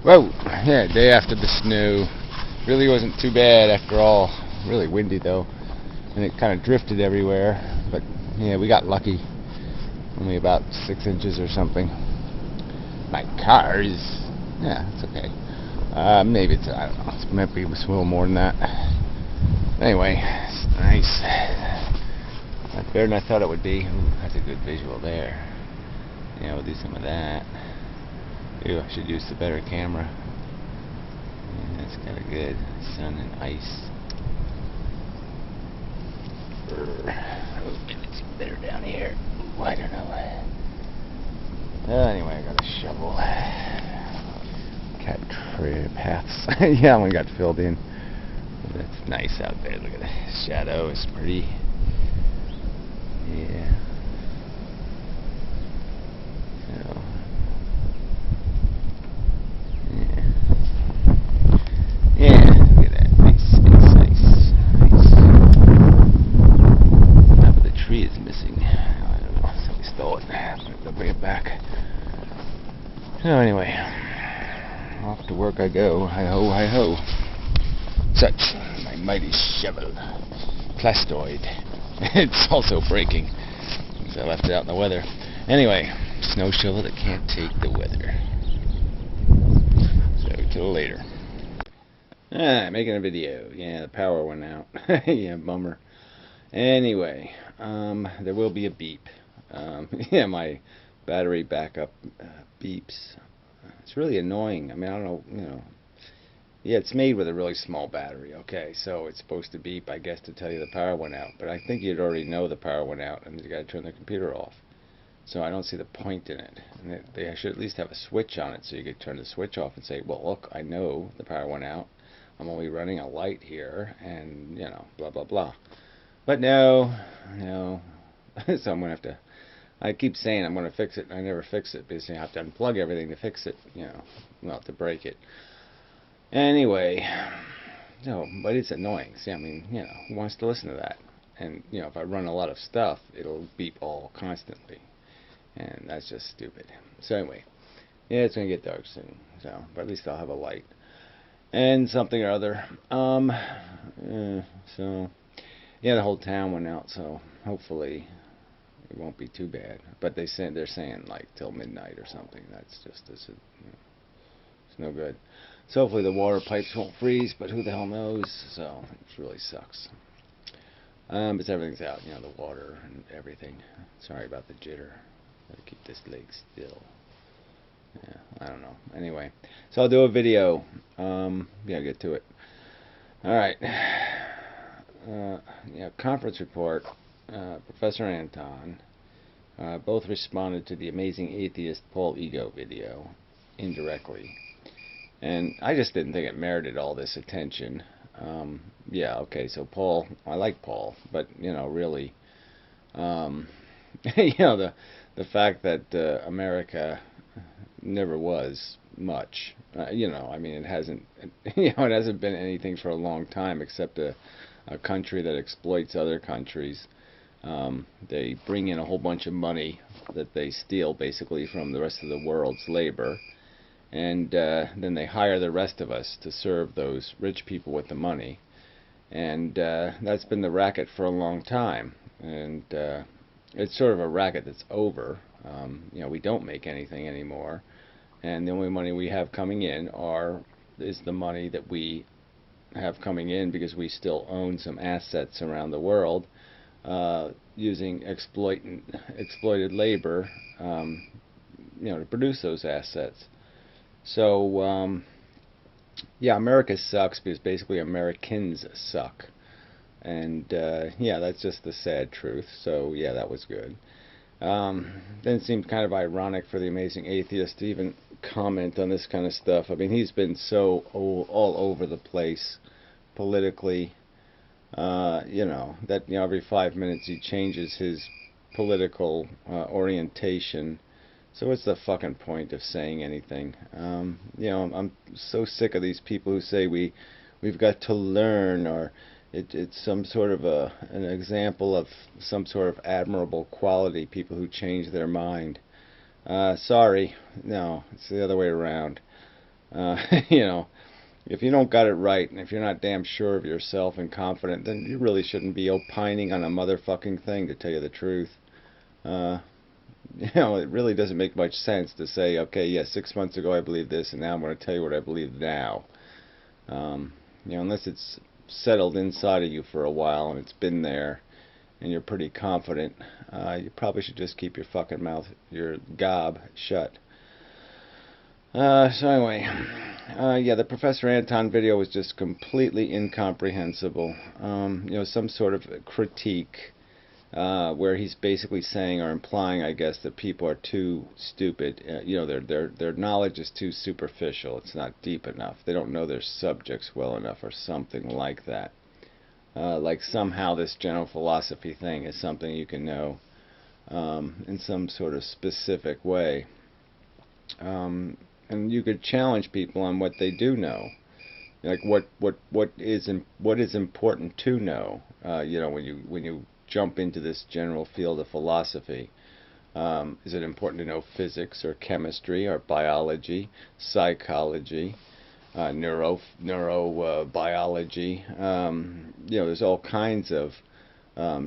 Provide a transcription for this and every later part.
Whoa! Yeah, day after the snow. Really wasn't too bad after all. Really windy though, and it kind of drifted everywhere. But yeah, we got lucky. Only about 6 inches or something. My car is, yeah, it's okay. Maybe it's, I don't know. It might be a little more than that. Anyway, it's nice. Not better than I thought it would be. Ooh, that's a good visual there. Yeah, we'll do some of that. Ooh, I should use the better camera. Yeah, that's kind of good. Sun and ice. Oh, maybe it's better down here. Ooh, I don't know. Anyway, I got a shovel. Cat paths. Yeah, one got filled in. That's nice out there. Look at the shadow. It's pretty. Yeah. So. Yeah, look at that. Nice. Top of the tree is missing. I don't know. Somebody stole it. I'm going to bring it back. So anyway, off to work I go. Hi-ho, hi-ho. Such my mighty shovel. Plastoid. It's also breaking. So I left it out in the weather. Anyway, snow shovel that can't take the weather. So till later. Making a video. Yeah, the power went out. Yeah, bummer. Anyway, there will be a beep. Yeah, my battery backup beeps. It's really annoying. I mean, I don't know, you know. Yeah, it's made with a really small battery. Okay, so it's supposed to beep, I guess, to tell you the power went out. But I think you'd already know the power went out, and you got to turn the computer off. So I don't see the point in it. And they should at least have a switch on it, so you could turn the switch off and say, well, look, I know the power went out. I'm only running a light here, and, you know, blah, blah, blah. But no. So I'm going to have to, I keep saying I'm going to fix it, and I never fix it, because you have to unplug everything to fix it, you know, well, to break it. Anyway, no, but it's annoying. See, I mean, you know, who wants to listen to that? And, you know, if I run a lot of stuff, it'll beep all constantly. And that's just stupid. So anyway, yeah, it's going to get dark soon. So, but at least I'll have a light. And something or other. So, yeah, the whole town went out, so hopefully it won't be too bad. But they're saying like till midnight or something. That's just, you know, it's no good. So hopefully the water pipes won't freeze, but who the hell knows? So it really sucks. But everything's out, you know, the water and everything. Sorry about the jitter. Gotta keep this leg still. Yeah, I don't know. Anyway, so I'll do a video. Yeah, I'll get to it. Alright. Yeah, conference report. Professor Anton both responded to the Amazing Atheist Paul Ego video indirectly. And I just didn't think it merited all this attention. Yeah, okay, so Paul, I like Paul, but, you know, really, you know, the fact that America never was much, you know, I mean, it hasn't, you know, it hasn't been anything for a long time except a country that exploits other countries. They bring in a whole bunch of money that they steal basically from the rest of the world's labor. And then they hire the rest of us to serve those rich people with the money. And that's been the racket for a long time. And it's sort of a racket that's over. You know, we don't make anything anymore. And the only money we have coming in is the money that we have coming in because we still own some assets around the world using exploited labor, you know, to produce those assets. So, yeah, America sucks because basically Americans suck. And, yeah, that's just the sad truth. So, yeah, that was good. Then it seemed kind of ironic for the Amazing Atheist to even comment on this kind of stuff. I mean, he's been so all over the place politically, you know, that, you know, every 5 minutes he changes his political orientation. So what's the fucking point of saying anything? You know, I'm so sick of these people who say we've got to learn, or it's some sort of an example of some sort of admirable quality, people who change their mind. Sorry, no, it's the other way around. You know, if you don't got it right, and if you're not damn sure of yourself and confident, then you really shouldn't be opining on a motherfucking thing, to tell you the truth. Uh, you know, it really doesn't make much sense to say, okay, yeah, 6 months ago I believed this, and now I'm going to tell you what I believe now. You know, unless it's settled inside of you for a while and it's been there and you're pretty confident, you probably should just keep your fucking mouth, your gob, shut. So anyway, yeah, the Professor Anton video was just completely incomprehensible. You know, some sort of critique where he's basically saying or implying, I guess, that people are too stupid. You know, their knowledge is too superficial. It's not deep enough. They don't know their subjects well enough, or something like that. Like somehow this general philosophy thing is something you can know in some sort of specific way. And you could challenge people on what they do know, like what is important to know. You know, when you jump into this general field of philosophy, is it important to know physics or chemistry or biology, psychology, neurobiology? You know, there's all kinds of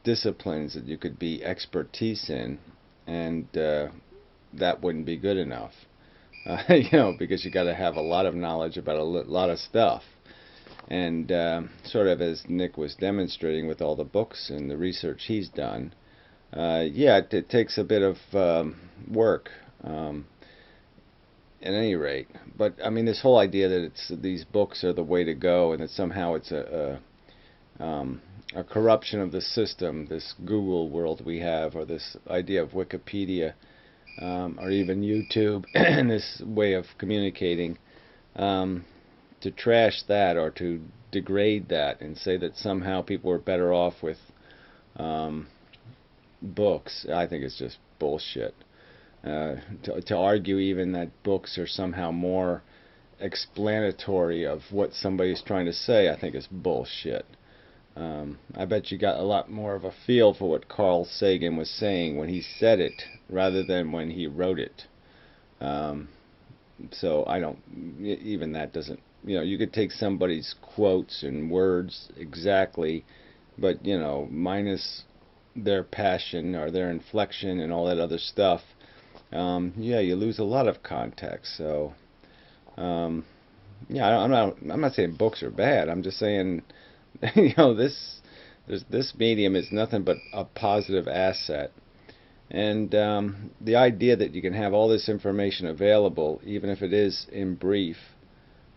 disciplines that you could be expertise in, and that wouldn't be good enough. You know, because you got to have a lot of knowledge about a lot of stuff. And sort of as Nick was demonstrating with all the books and the research he's done, yeah, it takes a bit of work, at any rate. But I mean, this whole idea that these books are the way to go, and that somehow it's a corruption of the system, this Google world we have, or this idea of Wikipedia, or even YouTube, and this way of communicating, to trash that or to degrade that and say that somehow people are better off with books, I think it's just bullshit. To argue even that books are somehow more explanatory of what somebody's trying to say, I think is bullshit. I bet you got a lot more of a feel for what Carl Sagan was saying when he said it rather than when he wrote it. So I don't, even that doesn't, you know, you could take somebody's quotes and words exactly, but, you know, minus their passion or their inflection and all that other stuff, yeah, you lose a lot of context. So, yeah, I'm not saying books are bad. I'm just saying, you know, this medium is nothing but a positive asset. And the idea that you can have all this information available, even if it is in brief,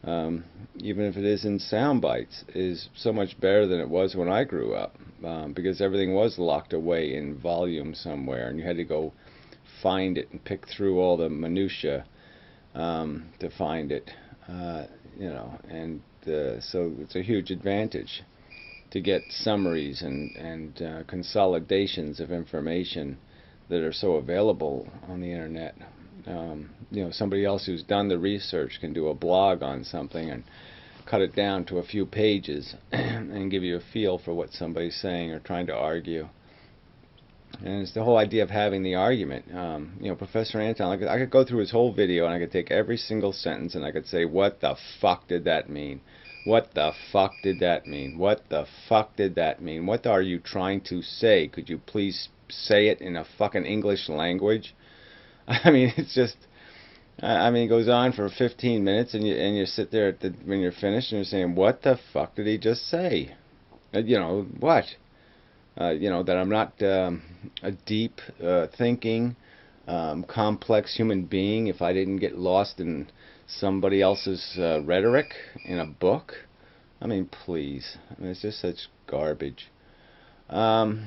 even if it is in sound bites, is so much better than it was when I grew up, because everything was locked away in volume somewhere, and you had to go find it and pick through all the minutia to find it, you know, and so it's a huge advantage to get summaries and consolidations of information that are so available on the internet. You know, somebody else who's done the research can do a blog on something and cut it down to a few pages and give you a feel for what somebody's saying or trying to argue. And it's the whole idea of having the argument. You know, Professor Anton, I could go through his whole video and I could take every single sentence and I could say, what the fuck did that mean? What the fuck did that mean? What the fuck did that mean? What are you trying to say? Could you please say it in a fucking English language? I mean, it's just, I mean, it goes on for 15 minutes, and you sit there when you're finished, and you're saying, what the fuck did he just say? You know, what? You know, that I'm not a deep thinking, complex human being if I didn't get lost in somebody else's rhetoric in a book. I mean, please. I mean, it's just such garbage. So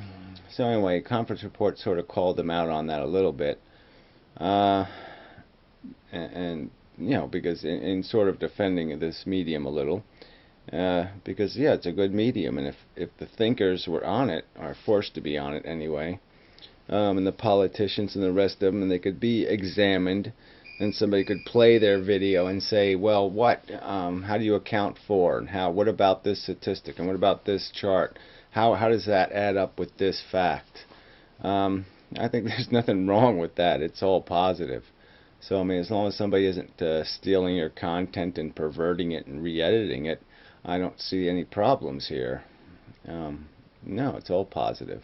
anyway, conference report sort of called them out on that a little bit. And you know, because in sort of defending this medium a little, because yeah, it's a good medium, and if the thinkers were on it, or forced to be on it anyway, and the politicians and the rest of them, and they could be examined, and somebody could play their video and say, well, how do you account for, and what about this statistic, and what about this chart? How does that add up with this fact? I think there's nothing wrong with that. It's all positive. So, I mean, as long as somebody isn't stealing your content and perverting it and re-editing it, I don't see any problems here. No, it's all positive.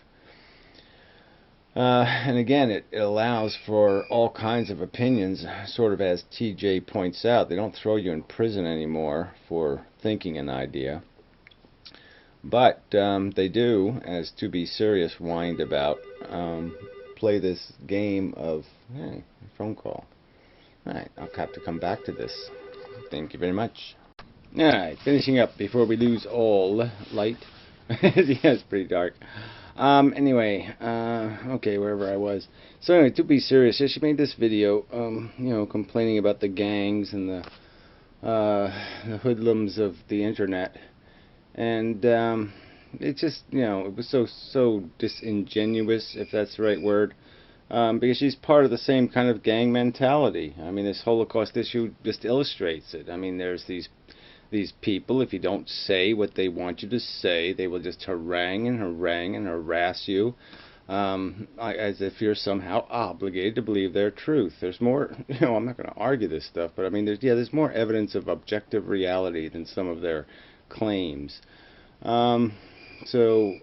And again, it allows for all kinds of opinions, sort of as TJ points out. They don't throw you in prison anymore for thinking an idea. But they do, as To Be Serious whined about, play this game of, hey, phone call. Alright, I'll have to come back to this. Thank you very much. Alright, finishing up before we lose all light. Yeah, it's pretty dark. Anyway, okay, wherever I was. So anyway, To Be Serious, yeah, she made this video, you know, complaining about the gangs and the hoodlums of the internet. And it just, you know, it was so disingenuous, if that's the right word, because she's part of the same kind of gang mentality. I mean, this Holocaust issue just illustrates it. I mean, there's these people, if you don't say what they want you to say, they will just harangue and harangue and harass you, as if you're somehow obligated to believe their truth. There's more, you know, I'm not going to argue this stuff, but I mean, there's more evidence of objective reality than some of their claims. So,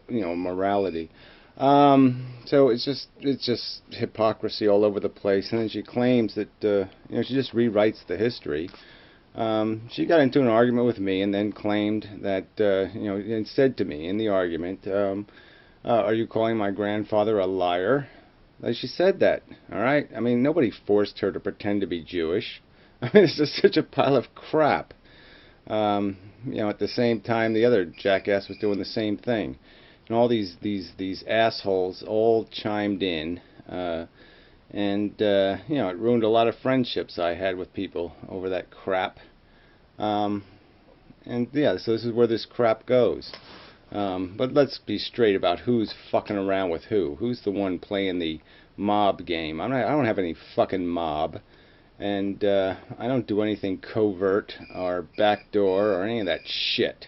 you know, morality. So it's just hypocrisy all over the place. And then she claims that, you know, she just rewrites the history. She got into an argument with me and then claimed that, you know, and said to me in the argument, are you calling my grandfather a liar? Like, she said that, all right? I mean, nobody forced her to pretend to be Jewish. I mean, it's just such a pile of crap. You know, at the same time, the other jackass was doing the same thing. And all these assholes all chimed in, and you know, it ruined a lot of friendships I had with people over that crap. And yeah, so this is where this crap goes. But let's be straight about who's fucking around with who. Who's the one playing the mob game? I don't have any fucking mob. And I don't do anything covert or backdoor or any of that shit.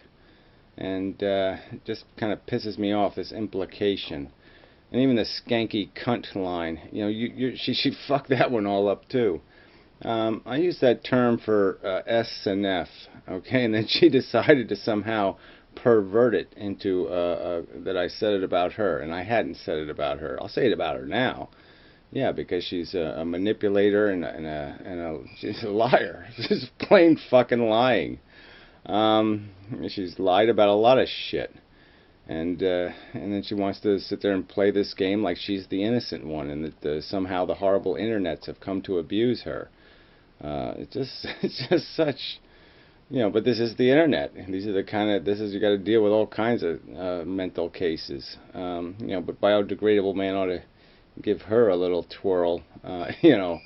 And it just kind of pisses me off, this implication. And even the skanky cunt line, you know, she fucked that one all up too. I use that term for S and F, okay, and then she decided to somehow pervert it into that I said it about her, and I hadn't said it about her. I'll say it about her now. Yeah, because she's a manipulator and she's a liar. She's plain fucking lying. She's lied about a lot of shit, and then she wants to sit there and play this game like she's the innocent one, and that somehow the horrible internets have come to abuse her. It's just such, you know. But this is the internet. These are the kind of you got to deal with all kinds of mental cases. You know, but biodegradable man ought to give her a little twirl, you know,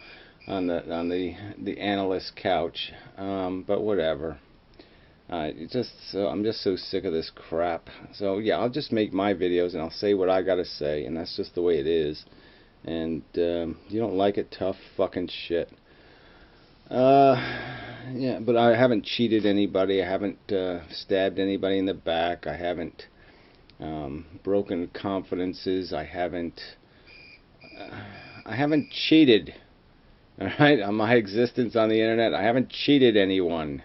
on the analyst couch. But whatever. I'm just so sick of this crap. So yeah, I'll just make my videos and I'll say what I gotta say, and that's just the way it is. And you don't like it, tough fucking shit. Yeah, but I haven't cheated anybody. I haven't stabbed anybody in the back. I haven't broken confidences. I haven't cheated, all right, on my existence on the internet. I haven't cheated anyone,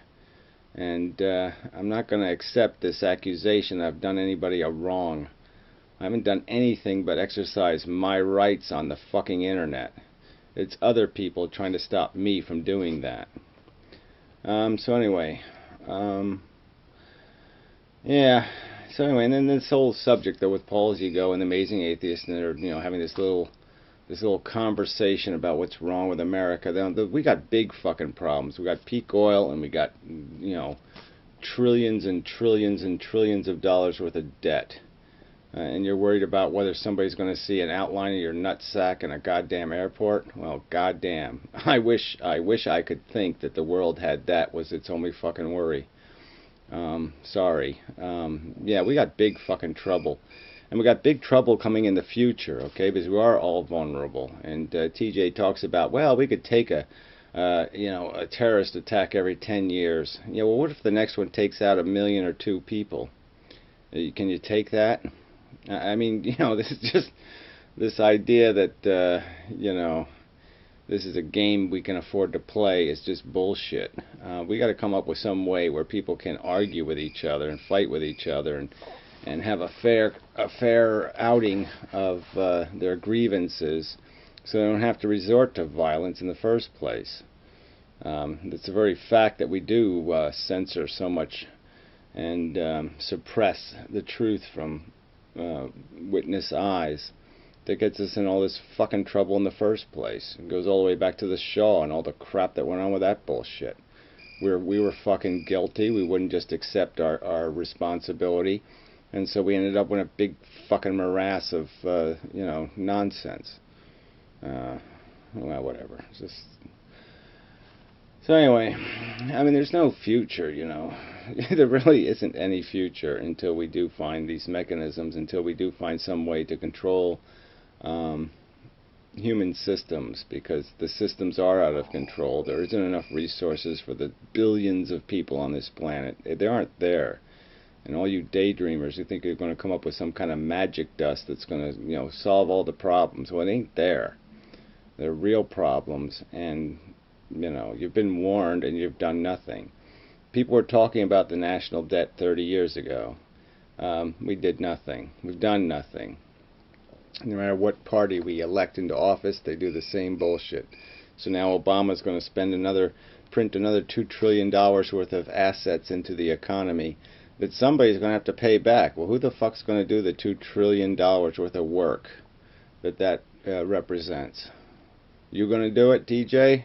and I'm not going to accept this accusation that I've done anybody a wrong. I haven't done anything but exercise my rights on the fucking internet. It's other people trying to stop me from doing that. So anyway, yeah. So anyway, and then this whole subject though with Paul's ego and the Amazing Atheist, and they're, you know, having this little conversation about what's wrong with America. We got big fucking problems. We got peak oil, and we got, you know, trillions and trillions and trillions of dollars worth of debt. And you're worried about whether somebody's going to see an outline of your nutsack in a goddamn airport? Well, goddamn. I wish I could think that the world had that was its only fucking worry. Sorry. Yeah, we got big fucking trouble. And we got big trouble coming in the future, okay, because we are all vulnerable. And TJ talks about, well, we could take a terrorist attack every 10 years. Yeah, well, what if the next one takes out 1 million or 2 people? Can you take that? I mean, you know, this is just this idea that, you know, this is a game we can afford to play. It's just bullshit. We got to come up with some way where people can argue with each other and fight with each other and have a fair outing of their grievances, so they don't have to resort to violence in the first place. It's the very fact that we do censor so much and suppress the truth from witness eyes that gets us in all this fucking trouble in the first place. It goes all the way back to the Shaw and all the crap that went on with that bullshit. We were fucking guilty. We wouldn't just accept our responsibility, and so we ended up in a big fucking morass of nonsense. Well, whatever. It's just... So anyway, I mean, there's no future, There really isn't any future until we do find these mechanisms, until we do find some way to control human systems, because the systems are out of control. There isn't enough resources for the billions of people on this planet. They aren't there. And all you daydreamers who think you're going to come up with some kind of magic dust that's going to, solve all the problems, well, it ain't there. They're real problems, and, you've been warned and you've done nothing. People were talking about the national debt 30 years ago. We did nothing. We've done nothing. No matter what party we elect into office, they do the same bullshit. So now Obama's going to print another $2 trillion worth of assets into the economy that somebody's going to have to pay back. Well, who the fuck's going to do the $2 trillion worth of work that represents? You going to do it, DJ?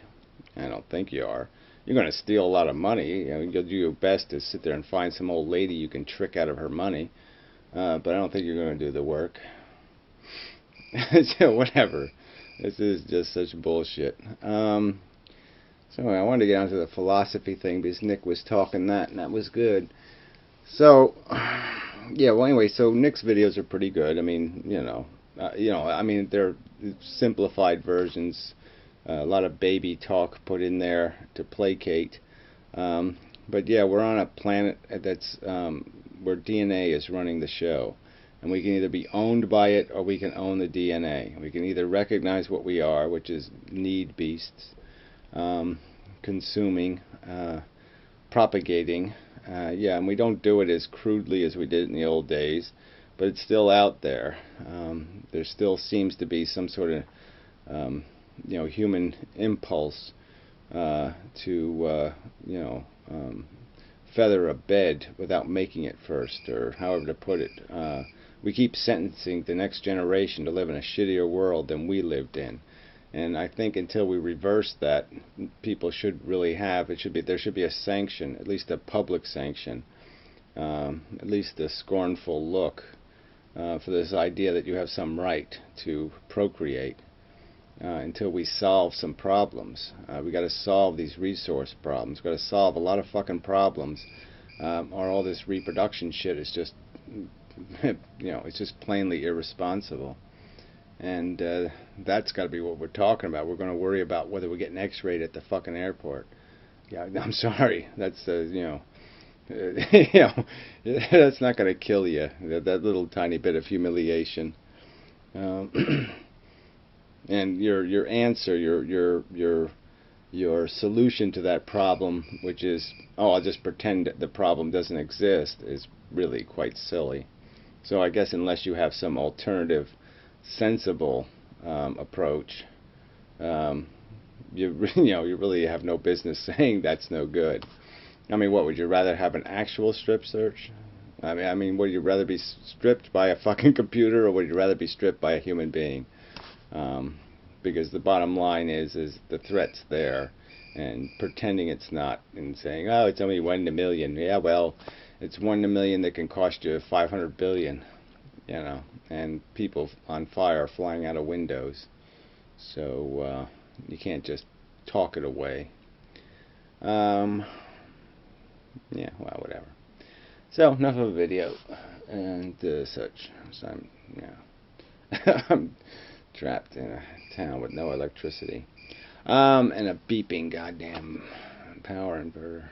I don't think you are. You're going to steal a lot of money. You'll do your best to sit there and find some old lady you can trick out of her money. But I don't think you're going to do the work. So whatever. This is just such bullshit. So anyway, I wanted to get onto the philosophy thing because Nick was talking that, and that was good. So, yeah, well, anyway, so Nick's videos are pretty good. I mean, I mean, they're simplified versions. A lot of baby talk put in there to placate. But yeah, we're on a planet that's where DNA is running the show. And we can either be owned by it or we can own the DNA. We can either recognize what we are, which is need beasts, consuming, propagating. Yeah, and we don't do it as crudely as we did in the old days, but it's still out there. There still seems to be some sort of human impulse to feather a bed without making it first, or however to put it. We keep sentencing the next generation to live in a shittier world than we lived in, and I think until we reverse that, people should really have there should be a sanction, at least a public sanction, at least a scornful look for this idea that you have some right to procreate. Until we solve some problems. We got to solve these resource problems. We got to solve a lot of fucking problems, or all this reproduction shit is just, it's just plainly irresponsible. And that's got to be what we're talking about. We're going to worry about whether we get an X-ray at the fucking airport. Yeah, I'm sorry. That's that's not going to kill you. That little tiny bit of humiliation. And your answer, your solution to that problem, which is, I'll just pretend that the problem doesn't exist, is really quite silly. So I guess unless you have some alternative, sensible approach, you really have no business saying that's no good. I mean, what would you rather have, an actual strip search? I mean, would you rather be stripped by a fucking computer, or would you rather be stripped by a human being? Because the bottom line is the threat's there, and pretending it's not, and saying, oh, it's only 1 in a million. Yeah, well, it's 1 in a million that can cost you 500 billion, and people on fire flying out of windows. So you can't just talk it away. Yeah, well, whatever. So enough of a video and such. So I'm trapped in a town with no electricity, and a beeping goddamn power inverter.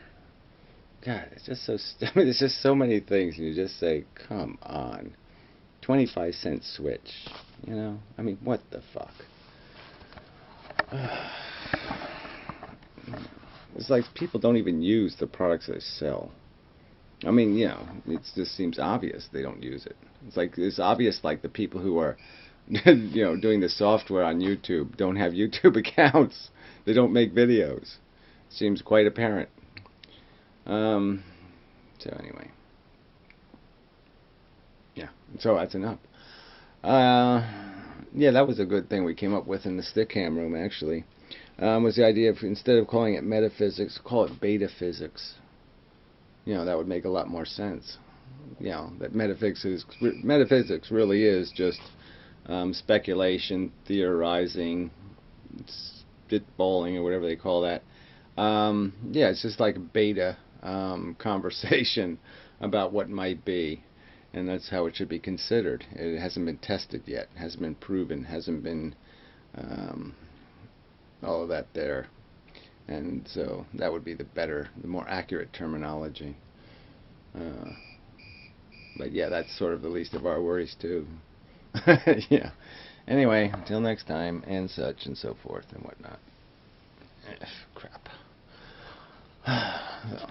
God, it's just so there's just so many things, and you just say, come on, 25-cent switch, I mean, what the fuck? It's like people don't even use the products they sell. I mean, you know, it just seems obvious they don't use it. It's obvious like the people who are you know, doing the software on YouTube don't have YouTube accounts. They don't make videos. Seems quite apparent. So anyway. Yeah, so that's enough. Yeah, that was a good thing we came up with in the stick-ham room, actually. Was the idea of, instead of calling it metaphysics, call it beta physics. You know, that would make a lot more sense. You know, that metaphysics really is just speculation, theorizing, spitballing, or whatever they call that. Yeah, it's just like a beta conversation about what might be. And that's how it should be considered. It hasn't been tested yet, hasn't been proven, hasn't been all of that there. And so that would be the more accurate terminology. But yeah, that's sort of the least of our worries too. Yeah. Anyway, until next time, and such and so forth and whatnot. Crap. So.